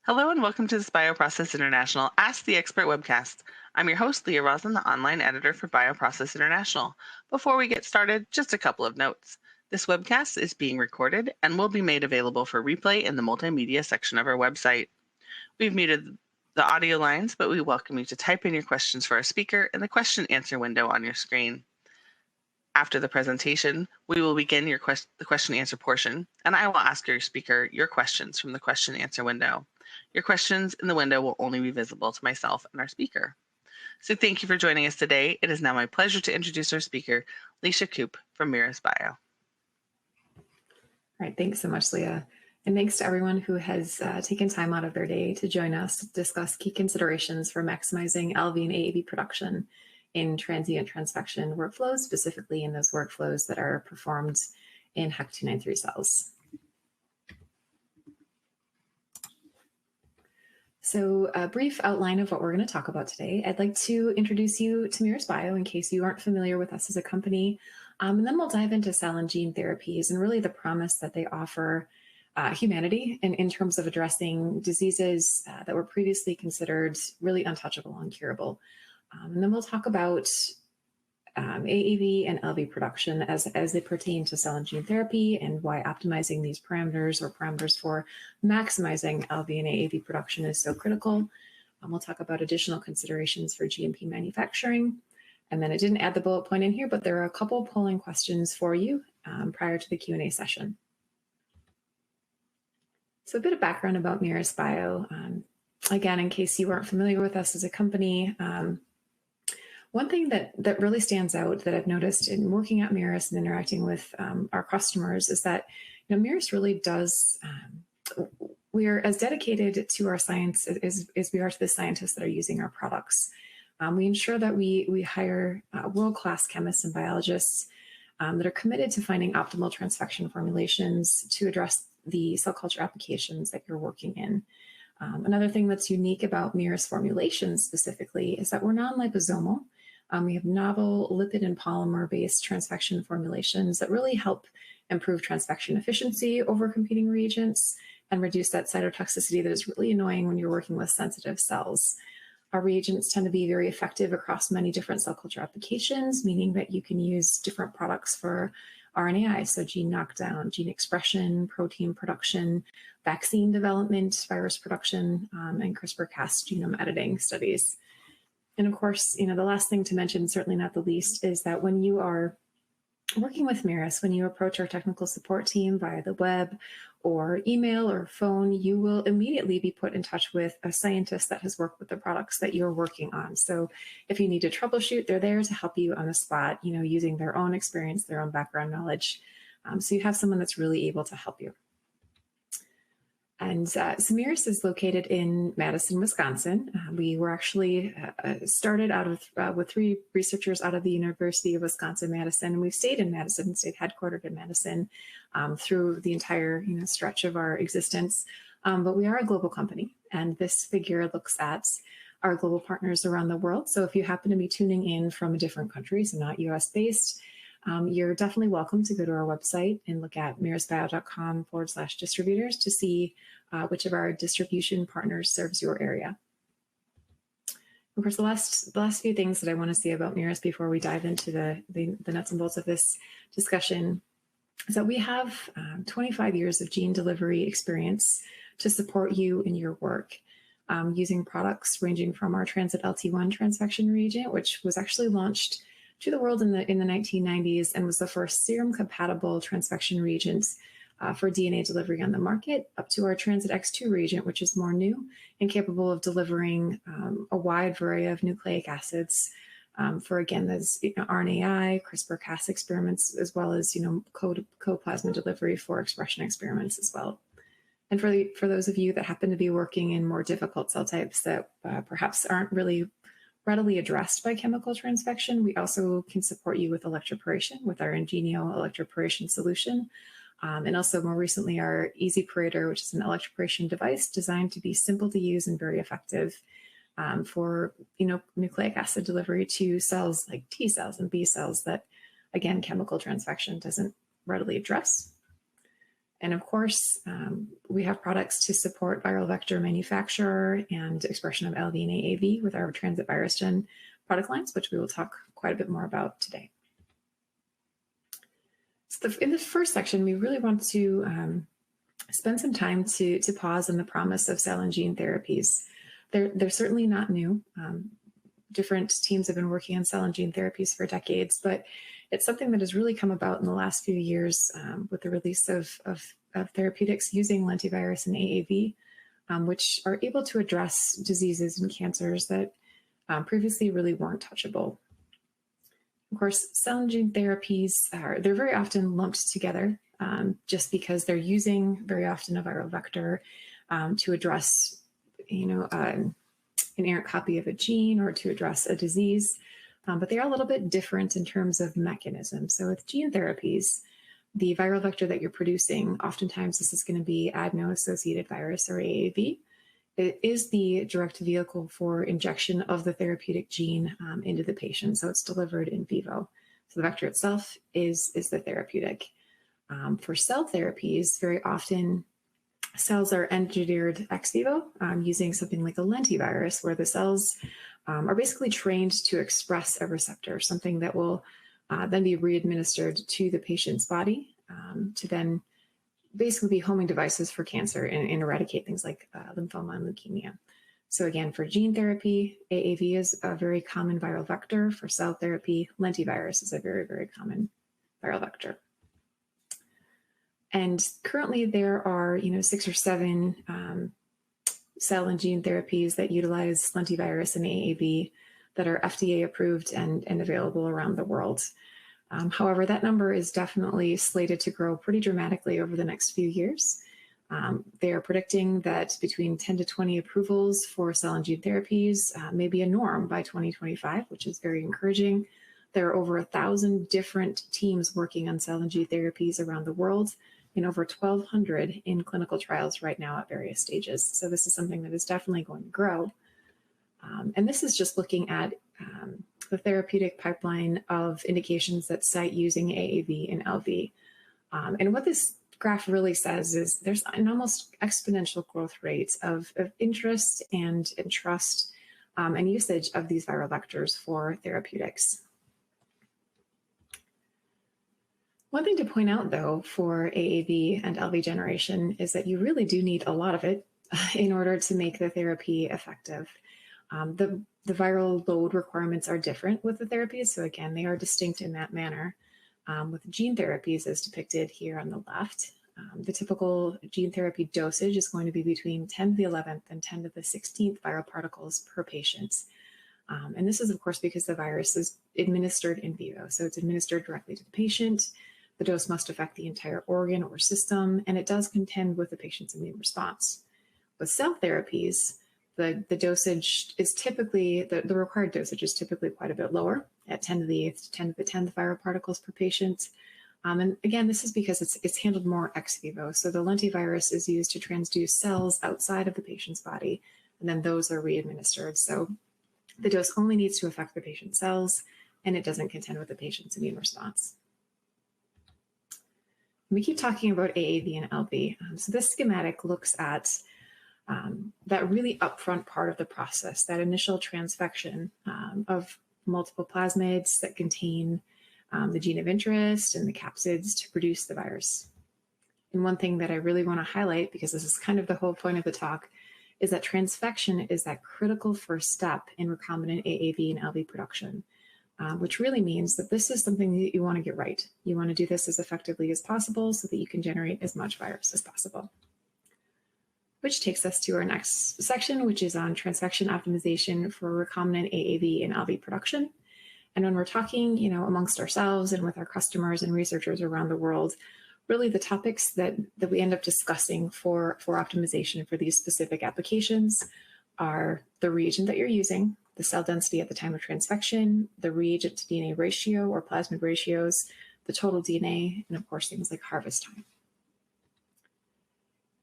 Hello and welcome to this BioProcess International Ask the Expert webcast. I'm your host, Leah Rosen, the online editor for BioProcess International. Before we get started, just a couple of notes. This webcast is being recorded and will be made available for replay in the multimedia section of our website. We've muted the audio lines, but we welcome you to type in your questions for our speaker in the question answer window on your screen. After the presentation, we will begin the question answer portion, and I will ask your speaker your questions from the question answer window. Your questions in the window will only be visible to myself and our speaker. So thank you for joining us today. It is now my pleasure to introduce our speaker, Leisha Kopp from Mirus Bio. All right, thanks so much, Leah. And thanks to everyone who has taken time out of their day to join us to discuss key considerations for maximizing LV and AAV production in transient transfection workflows, specifically in those workflows that are performed in HEK293 cells. So a brief outline of what we're going to talk about today. I'd like to introduce you to Mirus Bio in case you aren't familiar with us as a company. And then we'll dive into cell and gene therapies and really the promise that they offer humanity in terms of addressing diseases that were previously considered really untouchable, uncurable. And then we'll talk about AAV and LV production as they pertain to cell and gene therapy and why optimizing these parameters or parameters for maximizing LV and AAV production is so critical. We'll talk about additional considerations for GMP manufacturing. And then I didn't add the bullet point in here, but there are a couple polling questions for you prior to the Q&A session. So a bit of background about Mirus Bio. Again, in case you aren't familiar with us as a company, one thing that really stands out that I've noticed in working at Mirus and interacting with our customers is that Mirus really does, we are as dedicated to our science as we are to the scientists that are using our products. We ensure that we hire world-class chemists and biologists that are committed to finding optimal transfection formulations to address the cell culture applications that you're working in. Another thing that's unique about Mirus formulations specifically is that we're non-liposomal. We have novel lipid and polymer-based transfection formulations that really help improve transfection efficiency over competing reagents and reduce that cytotoxicity that is really annoying when you're working with sensitive cells. Our reagents tend to be very effective across many different cell culture applications, meaning that you can use different products for RNAi, so gene knockdown, gene expression, protein production, vaccine development, virus production, and CRISPR-Cas genome editing studies. And of course, the last thing to mention, certainly not the least, is that when you are working with Mirus, when you approach our technical support team via the web or email or phone, you will immediately be put in touch with a scientist that has worked with the products that you're working on. So if you need to troubleshoot, they're there to help you on the spot, using their own experience, their own background knowledge. So you have someone that's really able to help you. And Mirus is located in Madison, Wisconsin. We were actually started out of with 3 researchers out of the University of Wisconsin-Madison, and we've stayed in Madison, stayed headquartered in Madison through the entire stretch of our existence. But we are a global company, and this figure looks at our global partners around the world. So if you happen to be tuning in from a different country, so not US-based, you're definitely welcome to go to our website and look at mirusbio.com/distributors to see which of our distribution partners serves your area. Of course, the last few things that I want to say about Mirus before we dive into the nuts and bolts of this discussion is that we have 25 years of gene delivery experience to support you in your work, using products ranging from our Transit LT1 transfection reagent, which was actually launched to the world in the 1990s and was the first serum-compatible transfection reagent for DNA delivery on the market, up to our Transit X2 reagent, which is more new and capable of delivering a wide variety of nucleic acids for, again, those RNAi, CRISPR-Cas experiments, as well as co-plasmid delivery for expression experiments as well. And for those of you that happen to be working in more difficult cell types that perhaps aren't really readily addressed by chemical transfection, we also can support you with electroporation with our Ingenio electroporation solution. And also more recently, our EasyParator, which is an electroporation device designed to be simple to use and very effective for nucleic acid delivery to cells like T cells and B cells that, again, chemical transfection doesn't readily address. And of course, we have products to support viral vector manufacture and expression of LV and AAV with our Transit VirusGen product lines, which we will talk quite a bit more about today. So in the first section, we really want to spend some time to pause on the promise of cell and gene therapies. They're certainly not new. Different teams have been working on cell and gene therapies for decades, but it's something that has really come about in the last few years with the release of therapeutics using lentivirus and AAV, which are able to address diseases and cancers that previously really weren't touchable. Of course, cell and gene therapies, they're very often lumped together just because they're using very often a viral vector to address, an errant copy of a gene or to address a disease. But they are a little bit different in terms of mechanism. So with gene therapies, the viral vector that you're producing, oftentimes this is going to be adeno-associated virus or AAV. It is the direct vehicle for injection of the therapeutic gene into the patient. So it's delivered in vivo. So the vector itself is the therapeutic. For cell therapies, very often cells are engineered ex vivo using something like a lentivirus, where the cells are basically trained to express a receptor, something that will then be re-administered to the patient's body to then basically be homing devices for cancer and eradicate things like lymphoma and leukemia. So again, for gene therapy, AAV is a very common viral vector. For cell therapy, lentivirus is a very, very common viral vector. And currently there are, 6 or 7 cell and gene therapies that utilize lentivirus and AAV that are FDA approved and available around the world. However, that number is definitely slated to grow pretty dramatically over the next few years. They are predicting that between 10 to 20 approvals for cell and gene therapies may be a norm by 2025, which is very encouraging. There are over 1,000 different teams working on cell and gene therapies around the world, and over 1,200 in clinical trials right now at various stages. So this is something that is definitely going to grow. And this is just looking at the therapeutic pipeline of indications that cite using AAV and LV. And what this graph really says is there's an almost exponential growth rate of interest and trust and usage of these viral vectors for therapeutics. One thing to point out, though, for AAV and LV generation is that you really do need a lot of it in order to make the therapy effective. The viral load requirements are different with the therapies, so again, they are distinct in that manner. With gene therapies, as depicted here on the left, the typical gene therapy dosage is going to be between 10 to the 11th and 10 to the 16th viral particles per patient. And this is, of course, because the virus is administered in vivo, so it's administered directly to the patient. The dose must affect the entire organ or system, and it does contend with the patient's immune response. With cell therapies, the dosage is typically, the required dosage is typically quite a bit lower, at 10 to the 8th to 10 to the 10th viral particles per patient. And again, this is because it's handled more ex vivo. So the lentivirus is used to transduce cells outside of the patient's body, and then those are re-administered. So the dose only needs to affect the patient's cells, and it doesn't contend with the patient's immune response. We keep talking about AAV and LV. So this schematic looks at that really upfront part of the process, that initial transfection of multiple plasmids that contain the gene of interest and the capsids to produce the virus. And one thing that I really want to highlight, because this is kind of the whole point of the talk, is that transfection is that critical first step in recombinant AAV and LV production, which really means that this is something that you want to get right. You want to do this as effectively as possible so that you can generate as much virus as possible. Which takes us to our next section, which is on transfection optimization for recombinant AAV and LV production. And when we're talking, amongst ourselves and with our customers and researchers around the world, really the topics that we end up discussing for optimization for these specific applications are the reagent that you're using, the cell density at the time of transfection, the reagent to DNA ratio or plasmid ratios, the total DNA, and of course things like harvest time.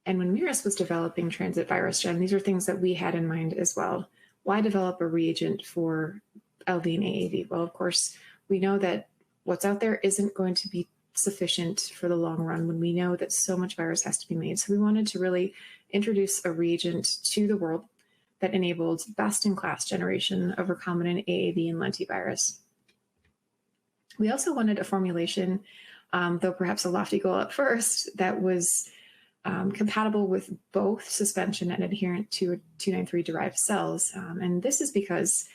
And when Mirus was developing Transit VirusGen, these are things that we had in mind as well. Why develop a reagent for LV and AAV? Well, of course, we know that what's out there isn't going to be sufficient for the long run when we know that so much virus has to be made. So we wanted to really introduce a reagent to the world that enabled best-in-class generation of recombinant AAV and lentivirus. We also wanted a formulation, though perhaps a lofty goal at first, that was compatible with both suspension and adherent to 293-derived cells. And this is because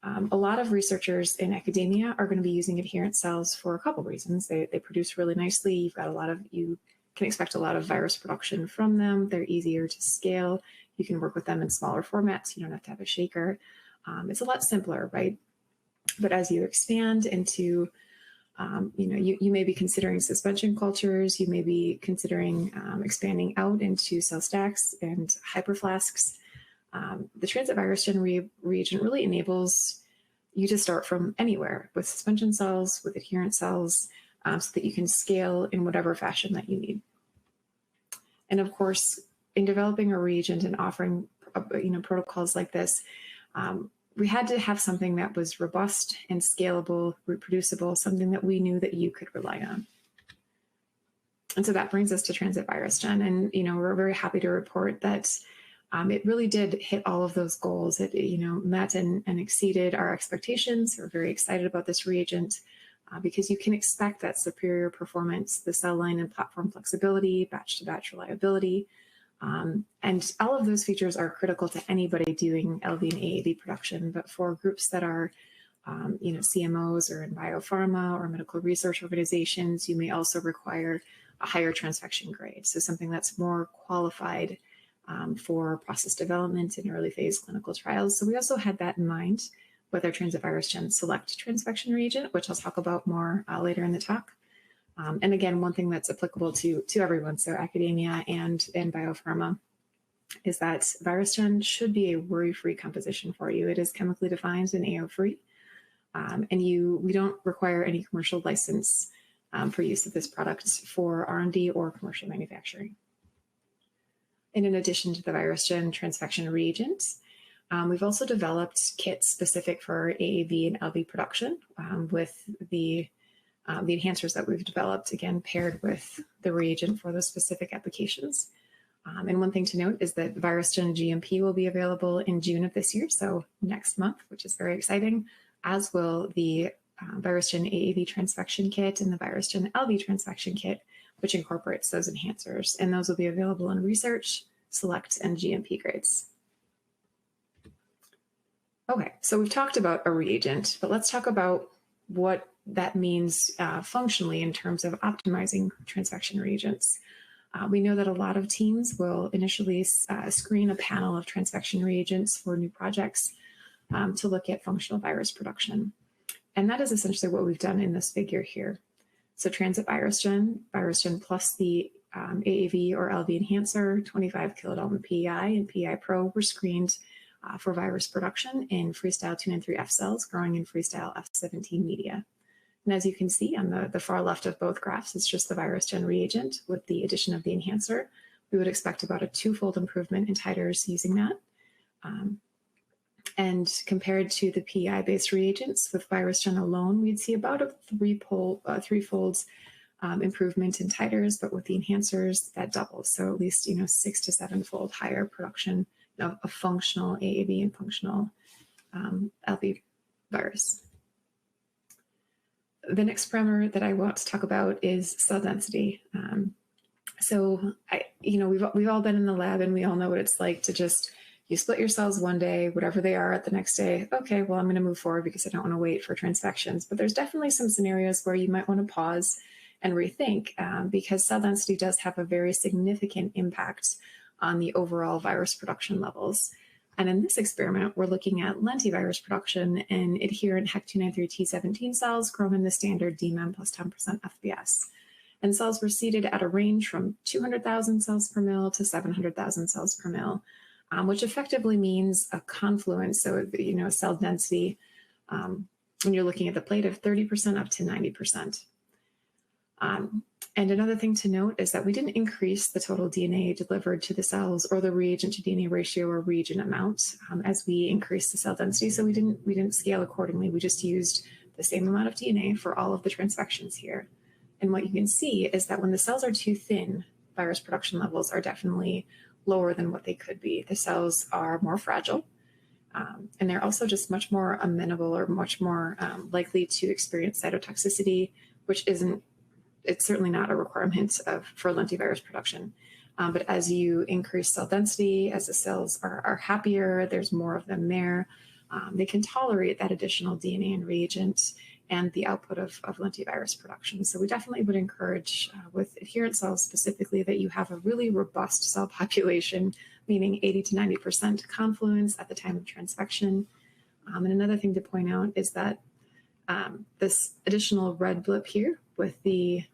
a lot of researchers in academia are going to be using adherent cells for a couple reasons. They produce really nicely. You can expect a lot of virus production from them. They're easier to scale. You can work with them in smaller formats. You don't have to have a shaker. It's a lot simpler, right? But as you expand into, you may be considering suspension cultures. You may be considering expanding out into cell stacks and hyperflasks. The Transient Virus Gen reagent really enables you to start from anywhere with suspension cells, with adherent cells, so that you can scale in whatever fashion that you need. And of course, in developing a reagent and offering protocols like this, we had to have something that was robust and scalable, reproducible, something that we knew that you could rely on. And so that brings us to Transient Virus Gen. And, we're very happy to report that it really did hit all of those goals. It, met and exceeded our expectations. We're very excited about this reagent because you can expect that superior performance, the cell line and platform flexibility, batch-to-batch reliability, and all of those features are critical to anybody doing LV and AAV production. But for groups that are, CMOs or in biopharma or medical research organizations, you may also require a higher transfection grade. So something that's more qualified for process development in early phase clinical trials. So we also had that in mind with our Transient Virus Gen Select transfection reagent, which I'll talk about more later in the talk. And again, one thing that's applicable to everyone, so academia and biopharma, is that VirusGen should be a worry-free composition for you. It is chemically defined and AO-free, and we don't require any commercial license for use of this product for R&D or commercial manufacturing. And in addition to the VirusGen transfection reagents, we've also developed kits specific for AAV and LV production with the enhancers that we've developed, again, paired with the reagent for those specific applications. And one thing to note is that VirusGen GMP will be available in June of this year, so next month, which is very exciting, as will the VirusGen AAV transfection kit and the VirusGen LV transfection kit, which incorporates those enhancers. And those will be available in research, select, and GMP grades. Okay, so we've talked about a reagent, but let's talk about what that means functionally in terms of optimizing transfection reagents. We know that a lot of teams will initially screen a panel of transfection reagents for new projects to look at functional virus production. And that is essentially what we've done in this figure here. So Transient VirusGen plus the AAV or LV enhancer, 25 kilodalton PEI and PEI Pro were screened for virus production in freestyle 293F cells growing in freestyle F17 media. And as you can see on the far left of both graphs, it's just the VirusGen reagent with the addition of the enhancer. We would expect about a 2-fold improvement in titers using that. And compared to the PEI-based reagents with VirusGen alone, we'd see about a 3-fold improvement in titers, but with the enhancers, that doubles. So at least 6 to 7-fold higher production of functional AAV and functional LV virus. The next parameter that I want to talk about is cell density. We've all been in the lab and we all know what it's like to just, you split your cells one day, whatever they are at the next day. Okay, well, I'm going to move forward because I don't want to wait for transfections. But there's definitely some scenarios where you might want to pause and rethink because cell density does have a very significant impact on the overall virus production levels. And in this experiment, we're looking at lentivirus production in adherent HEC293T17 cells grown in the standard DMEM plus 10% FBS. And cells were seeded at a range from 200,000 cells per mil to 700,000 cells per mil, which effectively means a confluence, so a cell density when you're looking at the plate of 30% up to 90%. And another thing to note is that we didn't increase the total DNA delivered to the cells or the reagent to DNA ratio or reagent amount as we increased the cell density. So we didn't scale accordingly. We just used the same amount of DNA for all of the transfections here. And what you can see is that when the cells are too thin, virus production levels are definitely lower than what they could be. The cells are more fragile, and they're also just much more amenable or much more likely to experience cytotoxicity, which it's certainly not a requirement for lentivirus production. But as you increase cell density, as the cells are happier, there's more of them there, they can tolerate that additional DNA and reagent and the output of lentivirus production. So we definitely would encourage with adherent cells specifically that you have a really robust cell population, meaning 80 to 90% confluence at the time of transfection. And another thing to point out is that this additional red blip here with the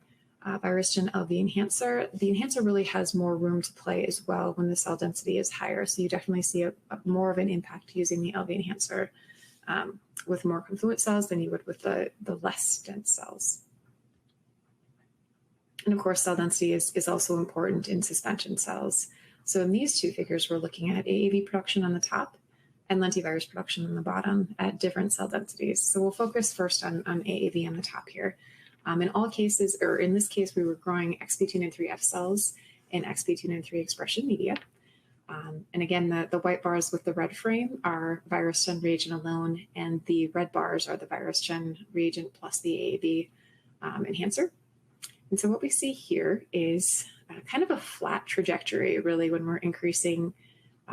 Virusgen LV enhancer, the enhancer really has more room to play as well when the cell density is higher. So you definitely see more of an impact using the LV enhancer with more confluent cells than you would with the less dense cells. And of course, cell density is also important in suspension cells. So in these two figures, we're looking at AAV production on the top and lentivirus production on the bottom at different cell densities. So we'll focus first on AAV on the top here. In all cases, or in this case, we were growing XP293F cells in XP293 expression media. And again, the white bars with the red frame are Virusgen reagent alone, and the red bars are the Virusgen reagent plus the AAV enhancer. And so what we see here is kind of a flat trajectory, really, when we're increasing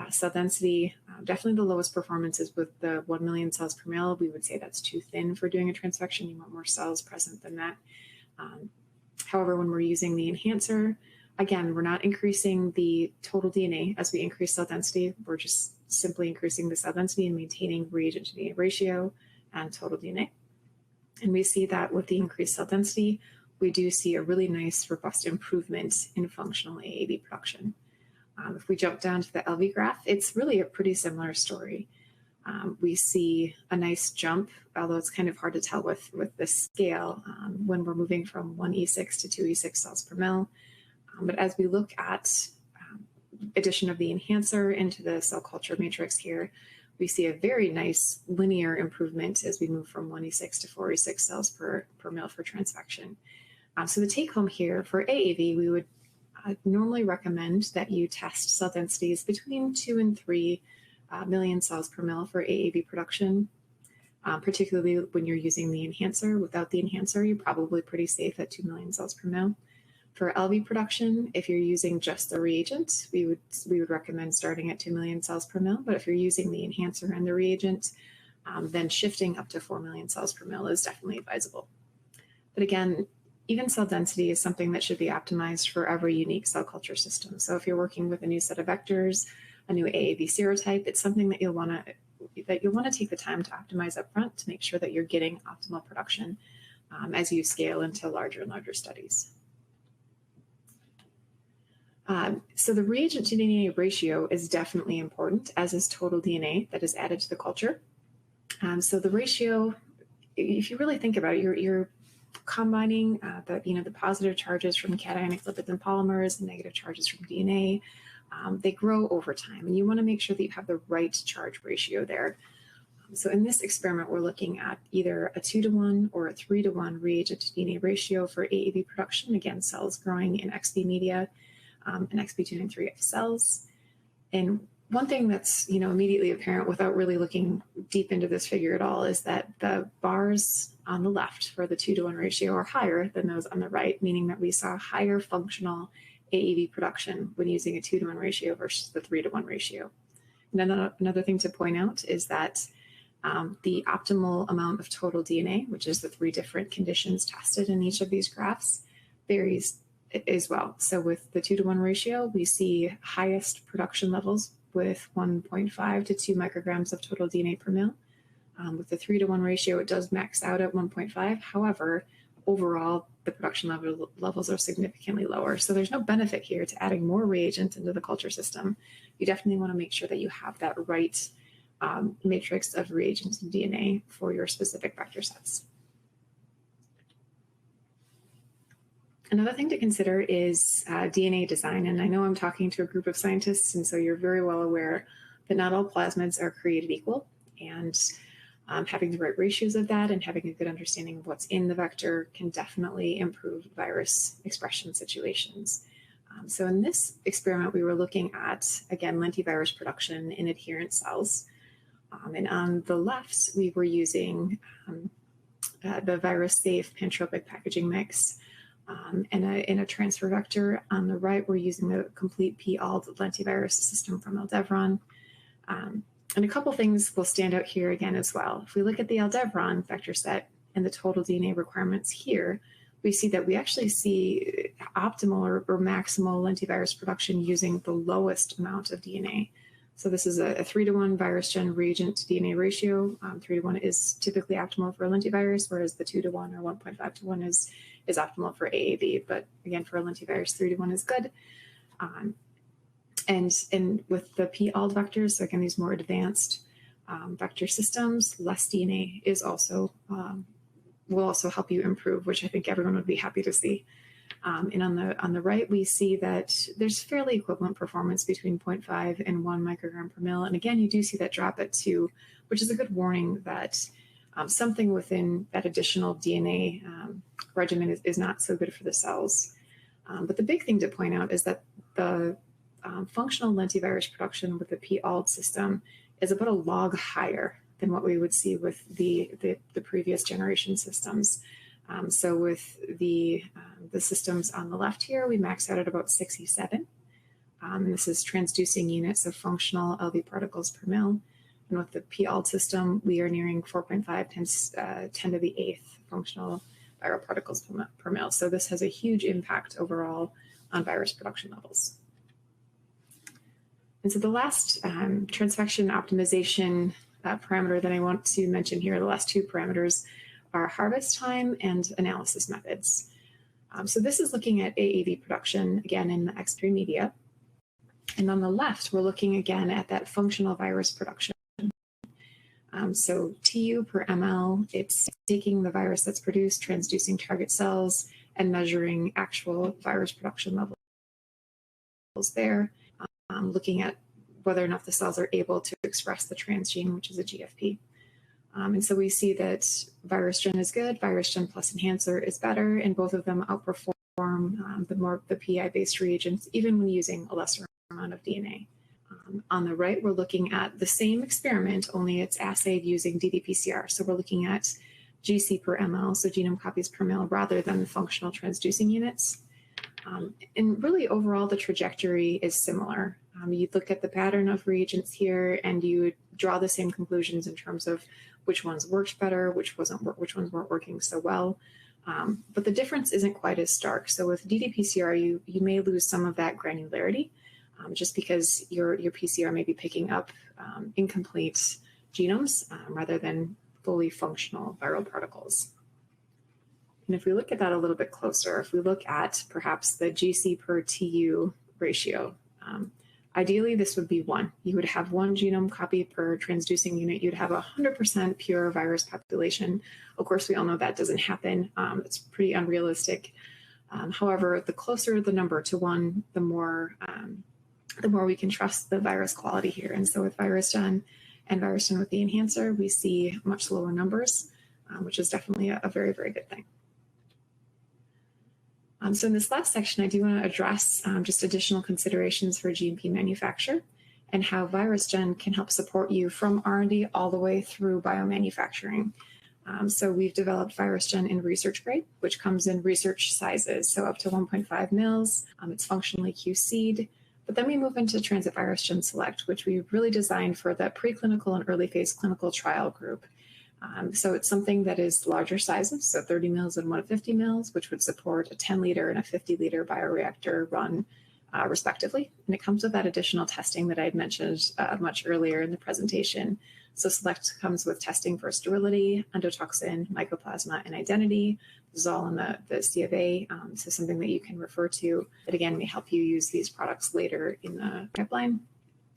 cell density. Definitely the lowest performances with the 1 million cells per mil. We would say that's too thin for doing a transfection. You want more cells present than that. However, when we're using the enhancer, again, we're not increasing the total DNA as we increase cell density. We're just simply increasing the cell density and maintaining reagent to DNA ratio and total DNA. And we see that with the increased cell density, we do see a really nice, robust improvement in functional AAV production. If we jump down to the LV graph, it's really a pretty similar story. We see a nice jump, although it's kind of hard to tell with the scale when we're moving from 1E6 to 2E6 cells per mil. But as we look at addition of the enhancer into the cell culture matrix here, we see a very nice linear improvement as we move from 1E6 to 4E6 cells per mil for transfection. So the take home here for AAV, we would normally recommend that you test cell densities between 2 and 3 million cells per mil for AAV production, particularly when you're using the enhancer. Without the enhancer, you're probably pretty safe at 2 million cells per mil. For LV production, if you're using just the reagent, we would recommend starting at 2 million cells per mil. But if you're using the enhancer and the reagent, then shifting up to 4 million cells per mil is definitely advisable. But again, even cell density is something that should be optimized for every unique cell culture system. So if you're working with a new set of vectors, a new AAV serotype, it's something that you'll want to take the time to optimize up front to make sure that you're getting optimal production as you scale into larger and larger studies. So the reagent to DNA ratio is definitely important, as is total DNA that is added to the culture. So the ratio, if you really think about it, you're combining the positive charges from cationic lipids and polymers and negative charges from DNA. They grow over time, and you want to make sure that you have the right charge ratio there. So in this experiment, we're looking at either a 2-to-1 or a 3-to-1 reagent to DNA ratio for AAV production. Again, cells growing in XP media and XP293F cells. And one thing that's immediately apparent without really looking deep into this figure at all is that the bars on the left for the 2-to-1 ratio are higher than those on the right, meaning that we saw higher functional AAV production when using a 2-to-1 ratio versus the 3-to-1 ratio. And then another thing to point out is that the optimal amount of total DNA, which is the 3 different conditions tested in each of these graphs, varies as well. So with the 2-to-1 ratio, we see highest production levels with 1.5 to 2 micrograms of total DNA per mil. With the 3-to-1 ratio, it does max out at 1.5. However, overall, the production levels are significantly lower. So there's no benefit here to adding more reagent into the culture system. You definitely want to make sure that you have that right matrix of reagents and DNA for your specific vector sets. Another thing to consider is DNA design. And I know I'm talking to a group of scientists, and so you're very well aware that not all plasmids are created equal. And Having the right ratios of that and having a good understanding of what's in the vector can definitely improve virus expression situations. So in this experiment, we were looking at, again, lentivirus production in adherent cells. And on the left, we were using the virus-safe pantropic packaging mix in a transfer vector. On the right, we're using the complete p-ALD lentivirus system from Aldevron. And a couple things will stand out here again as well. If we look at the Aldevron vector set and the total DNA requirements here, we see that we actually see optimal or maximal lentivirus production using the lowest amount of DNA. So this is a 3-to-1 virus-gen reagent to DNA ratio. 3-to-1 is typically optimal for a lentivirus, whereas the 2-to-1 or 1.5-to-1 is optimal for AAV. But again, for a lentivirus, 3-to-1 is good. And with the p-ALD vectors, so again, these more advanced vector systems, less DNA is also will also help you improve, which I think everyone would be happy to see. And on the right, we see that there's fairly equivalent performance between 0.5 and 1 microgram per mil. And again, you do see that drop at 2, which is a good warning that something within that additional DNA regimen is not so good for the cells. But the big thing to point out is that the functional lentivirus production with the p-ALD system is about a log higher than what we would see with the previous generation systems. So with the systems on the left here, we max out at about 67. This is transducing units of functional LV particles per mil. And with the p-ALD system, we are nearing 4.5 times 10 to the 8th functional viral particles per mil. So this has a huge impact overall on virus production levels. And so the last transfection optimization parameter that I want to mention here, the last 2 parameters, are harvest time and analysis methods. So this is looking at AAV production, again, in the X3 media. And on the left, we're looking again at that functional virus production. So TU per ml, it's taking the virus that's produced, transducing target cells, and measuring actual virus production levels there, looking at whether or not the cells are able to express the transgene, which is a GFP. And so we see that virus-gen is good, virus-gen plus enhancer is better, and both of them outperform the PI-based reagents, even when using a lesser amount of DNA. On the right, we're looking at the same experiment, only it's assayed using ddPCR. So we're looking at GC per ml, so genome copies per mil, rather than the functional transducing units. And really, overall, the trajectory is similar. You look at the pattern of reagents here, and you draw the same conclusions in terms of which ones worked better, which ones weren't working so well. But the difference isn't quite as stark. So with ddPCR, you may lose some of that granularity, just because your PCR may be picking up incomplete genomes rather than fully functional viral particles. And if we look at that a little bit closer, if we look at perhaps the GC per TU ratio, ideally this would be 1. You would have 1 genome copy per transducing unit. You'd have 100% pure virus population. Of course, we all know that doesn't happen. It's pretty unrealistic. However, the closer the number to 1, the more we can trust the virus quality here. And so with virus-gen and virus-gen with the enhancer, we see much lower numbers, which is definitely a very, very good thing. So in this last section, I do want to address just additional considerations for GMP manufacture and how virus-gen can help support you from R&D all the way through biomanufacturing. So we've developed virus-gen in research grade, which comes in research sizes, so up to 1.5 mils. It's functionally QC'd. But then we move into Transit virus-gen Select, which we really designed for that preclinical and early phase clinical trial group. So it's something that is larger sizes, so 30 mils and 150 mils, which would support a 10-liter and a 50-liter bioreactor run, respectively. And it comes with that additional testing that I had mentioned much earlier in the presentation. So Select comes with testing for sterility, endotoxin, mycoplasma, and identity. This is all in the C of A, so something that you can refer to that, again, may help you use these products later in the pipeline.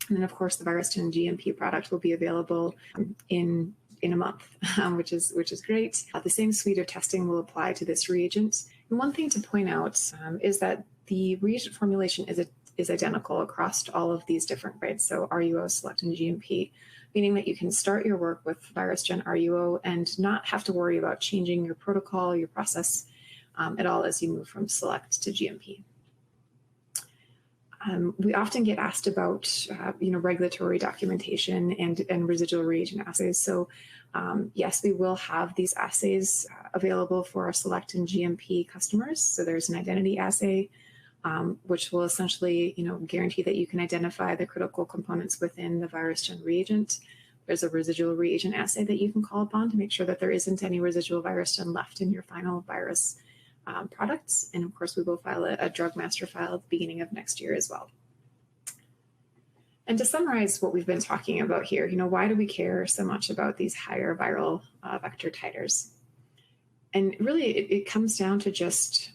And then, of course, the virus-gen GMP product will be available in a month, which is great. The same suite of testing will apply to this reagent. And one thing to point out is that the reagent formulation is identical across all of these different grades, so RUO, Select, and GMP, meaning that you can start your work with VirusGen RUO and not have to worry about changing your protocol, your process at all as you move from Select to GMP. We often get asked about, regulatory documentation and residual reagent assays. So yes, we will have these assays available for our Select and GMP customers. So there's an identity assay, which will essentially, guarantee that you can identify the critical components within the VirusGen reagent. There's a residual reagent assay that you can call upon to make sure that there isn't any residual VirusGen left in your final virus products. And of course, we will file a drug master file at the beginning of next year as well. And to summarize what we've been talking about here, why do we care so much about these higher viral vector titers? And really, it comes down to just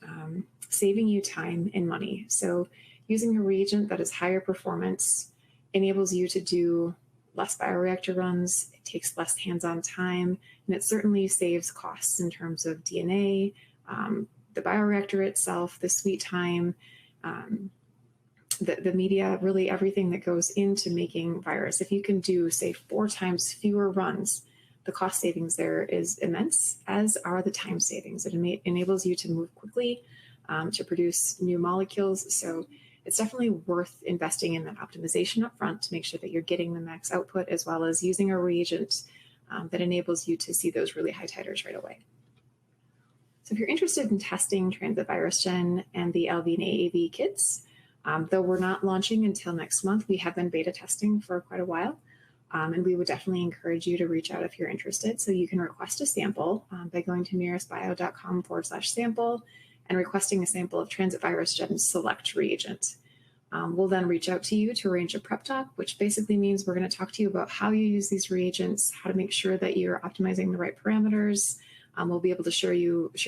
saving you time and money. So using a reagent that is higher performance enables you to do less bioreactor runs, it takes less hands-on time, and it certainly saves costs in terms of DNA, the bioreactor itself, the sweet time, the media, really everything that goes into making virus. If you can do, say, 4 times fewer runs, the cost savings there is immense, as are the time savings. It enables you to move quickly to produce new molecules. So it's definitely worth investing in that optimization up front to make sure that you're getting the max output, as well as using a reagent that enables you to see those really high titers right away. So if you're interested in testing Transient VirusGen and the LV and AAV kits, though we're not launching until next month, we have been beta testing for quite a while. And we would definitely encourage you to reach out if you're interested. So you can request a sample by going to mirusbio.com/sample and requesting a sample of Transient VirusGen Select reagent. We'll then reach out to you to arrange a prep talk, which basically means we're going to talk to you about how you use these reagents, how to make sure that you're optimizing the right parameters. We'll be able to share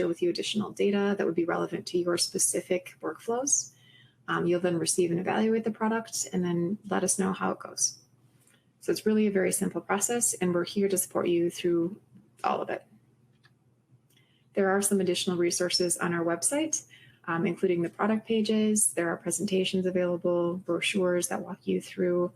with you additional data that would be relevant to your specific workflows. You'll then receive and evaluate the product and then let us know how it goes. So it's really a very simple process, and we're here to support you through all of it. There are some additional resources on our website, including the product pages. There are presentations available, brochures that walk you through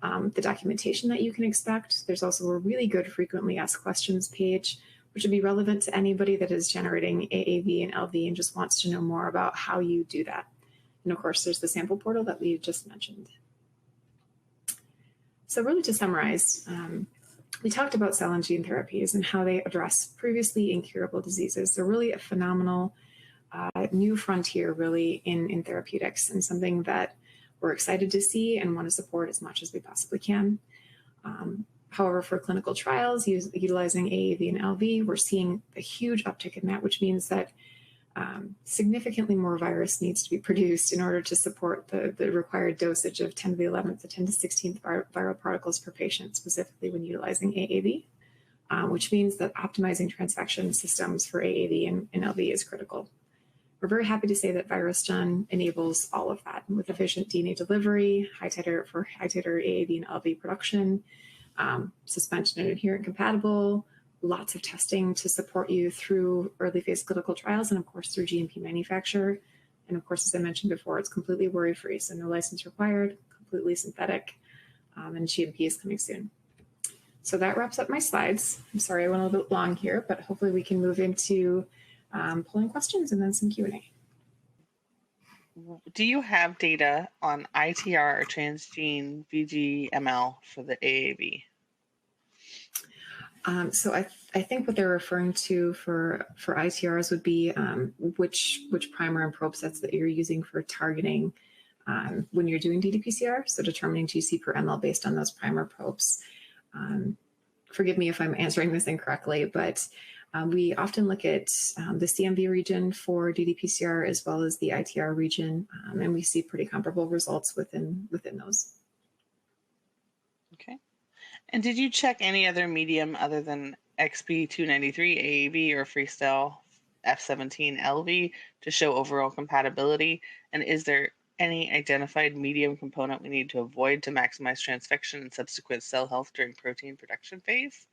the documentation that you can expect. There's also a really good frequently asked questions page, which would be relevant to anybody that is generating AAV and LV and just wants to know more about how you do that. And of course, there's the sample portal that we just mentioned. So really to summarize, we talked about cell and gene therapies and how they address previously incurable diseases. They're really a phenomenal new frontier really in therapeutics, and something that we're excited to see and want to support as much as we possibly can. However, for clinical trials utilizing AAV and LV, we're seeing a huge uptick in that, which means that significantly more virus needs to be produced in order to support the required dosage of 10 to the 11th to 10 to 16th viral particles per patient, specifically when utilizing AAV, which means that optimizing transfection systems for AAV and LV is critical. We're very happy to say that VirusGen enables all of that with efficient DNA delivery, high titer AAV and LV production, suspension and adherent compatible, lots of testing to support you through early phase clinical trials, and of course through GMP manufacture. And of course, as I mentioned before, it's completely worry-free, so no license required, completely synthetic, and GMP is coming soon. So that wraps up my slides. I'm sorry I went a little bit long here, but hopefully we can move into polling questions and then some Q&A. Do you have data on ITR or transgene VGML for the AAV? So I think what they're referring to for ITRs would be which primer and probe sets that you're using for targeting when you're doing ddPCR, so determining GC per ml based on those primer probes. Forgive me if I'm answering this incorrectly, but we often look at the CMV region for ddPCR as well as the ITR region, and we see pretty comparable results within those. Okay. And did you check any other medium other than XB293 AAV or Freestyle F17 LV to show overall compatibility? And is there any identified medium component we need to avoid to maximize transfection and subsequent cell health during protein production phase?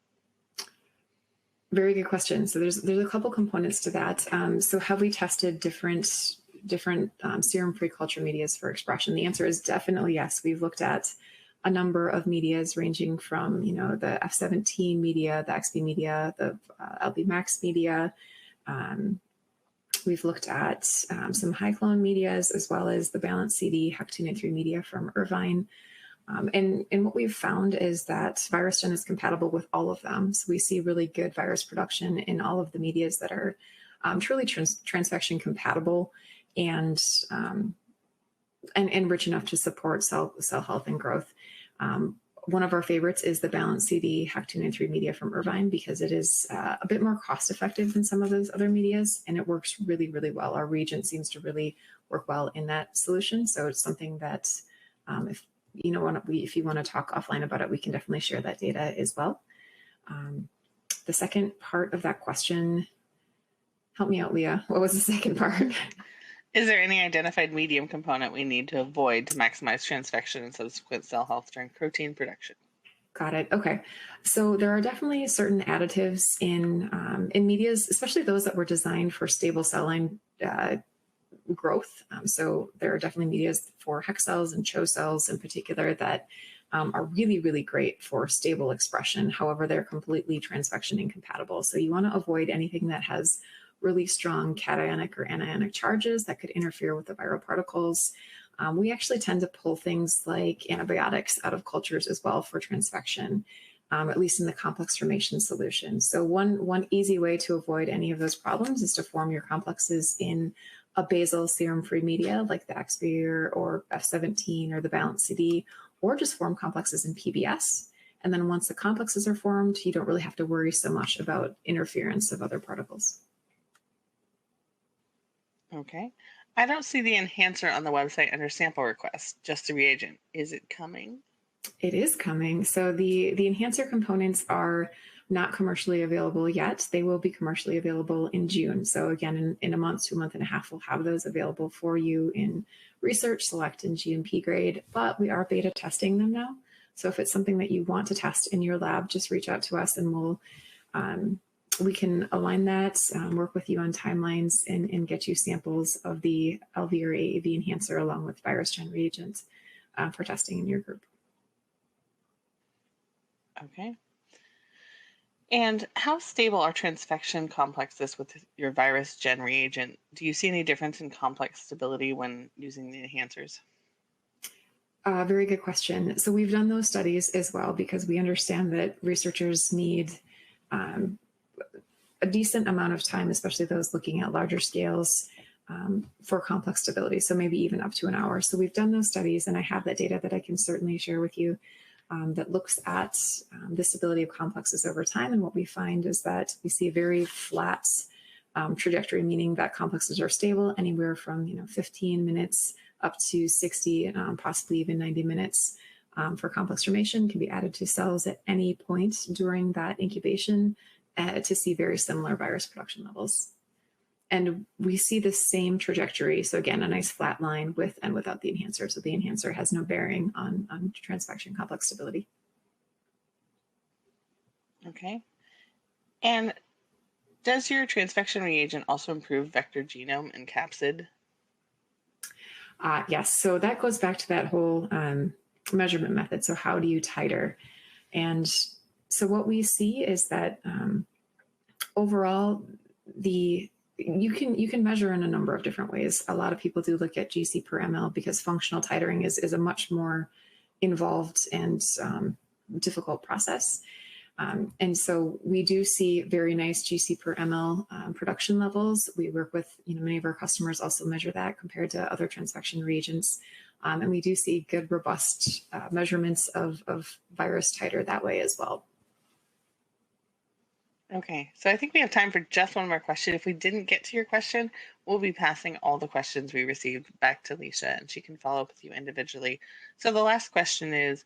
Very good question. So there's a couple components to that. So have we tested different different serum-free culture medias for expression? The answer is definitely yes. We've looked at a number of medias ranging from, the F17 media, the XB media, the LB Max media. We've looked at some high clone medias, as well as the balanced CD HEC293 media from Irvine. And what we've found is that VirusGen is compatible with all of them. So we see really good virus production in all of the medias that are truly transfection compatible and rich enough to support cell health and growth. One of our favorites is the balanced CD HEC293 media from Irvine, because it is a bit more cost effective than some of those other medias, and it works really, really well. Our reagent seems to really work well in that solution. So it's something that if you want to talk offline about it, we can definitely share that data as well. The second part of that question, help me out, Leah. What was the second part? Is there any identified medium component we need to avoid to maximize transfection and subsequent cell health during protein production? Got it. Okay. So there are definitely certain additives in medias, especially those that were designed for stable cell line growth. So there are definitely medias for HEC cells and CHO cells in particular that are really, really great for stable expression. However, they're completely transfection incompatible. So you want to avoid anything that has really strong cationic or anionic charges that could interfere with the viral particles. We actually tend to pull things like antibiotics out of cultures as well for transfection, at least in the complex formation solution. So one easy way to avoid any of those problems is to form your complexes in a basal serum-free media like the XB or F17 or the balanced CD, or just form complexes in PBS. And then once the complexes are formed, you don't really have to worry so much about interference of other particles. Okay. I don't see the enhancer on the website under sample requests, just the reagent. Is it coming? It is coming. So the enhancer components are not commercially available yet. They will be commercially available in June. So again, in a month to a month and a half, we'll have those available for you in research, select, and GMP grade, but we are beta testing them now. So if it's something that you want to test in your lab, just reach out to us and we can align that, work with you on timelines, and get you samples of the LV or AAV enhancer along with VirusGen reagents for testing in your group. Okay. And how stable are transfection complexes with your VirusGen reagent? Do you see any difference in complex stability when using the enhancers? Very good question. So we've done those studies as well, because we understand that researchers need a decent amount of time, especially those looking at larger scales, for complex stability. So maybe even up to an hour. So we've done those studies, and I have that data that I can certainly share with you that looks at the stability of complexes over time. And what we find is that we see a very flat trajectory, meaning that complexes are stable anywhere from 15 minutes up to 60, possibly even 90 minutes for complex formation, can be added to cells at any point during that incubation to see very similar virus production levels. And we see the same trajectory. So again, a nice flat line with and without the enhancer. So the enhancer has no bearing on transfection complex stability. Okay. And does your transfection reagent also improve vector genome and capsid? Yes. So that goes back to that whole measurement method. So how do you titer? And so what we see is that overall, you can measure in a number of different ways. A lot of people do look at GC per ml because functional titering is a much more involved and difficult process. And so we do see very nice GC per ml production levels. We work with, many of our customers also measure that compared to other transfection reagents. And we do see good, robust measurements of virus titer that way as well. Okay, so I think we have time for just one more question. If we didn't get to your question, we'll be passing all the questions we received back to Leisha, and she can follow up with you individually. So the last question is,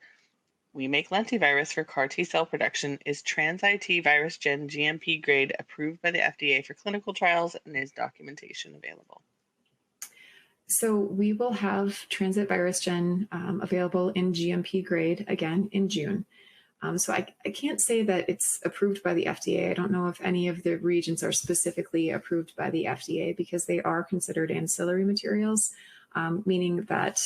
we make lentivirus for CAR T cell production. Is TransIT VirusGen GMP grade approved by the FDA for clinical trials, and is documentation available? So we will have Transient VirusGen available in GMP grade again in June. So I can't say that it's approved by the FDA. I don't know if any of the reagents are specifically approved by the FDA because they are considered ancillary materials, meaning that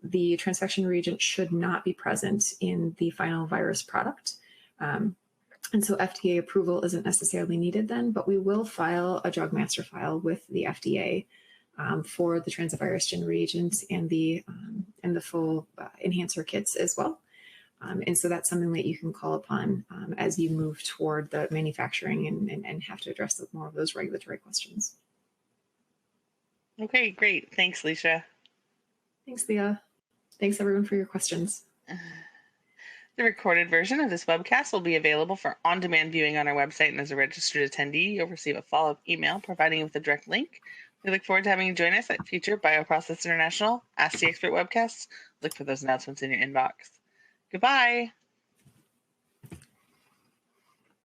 the transfection reagent should not be present in the final virus product. And so FDA approval isn't necessarily needed then, but we will file a drug master file with the FDA for the transvirus gen reagents and the full enhancer kits as well. And so that's something that you can call upon as you move toward the manufacturing and have to address more of those regulatory questions. Okay, great. Thanks, Leisha. Thanks, Leah. Thanks, everyone, for your questions. The recorded version of this webcast will be available for on-demand viewing on our website, and as a registered attendee, you'll receive a follow-up email providing you with a direct link. We look forward to having you join us at future BioProcess International Ask the Expert webcasts. Look for those announcements in your inbox. Goodbye.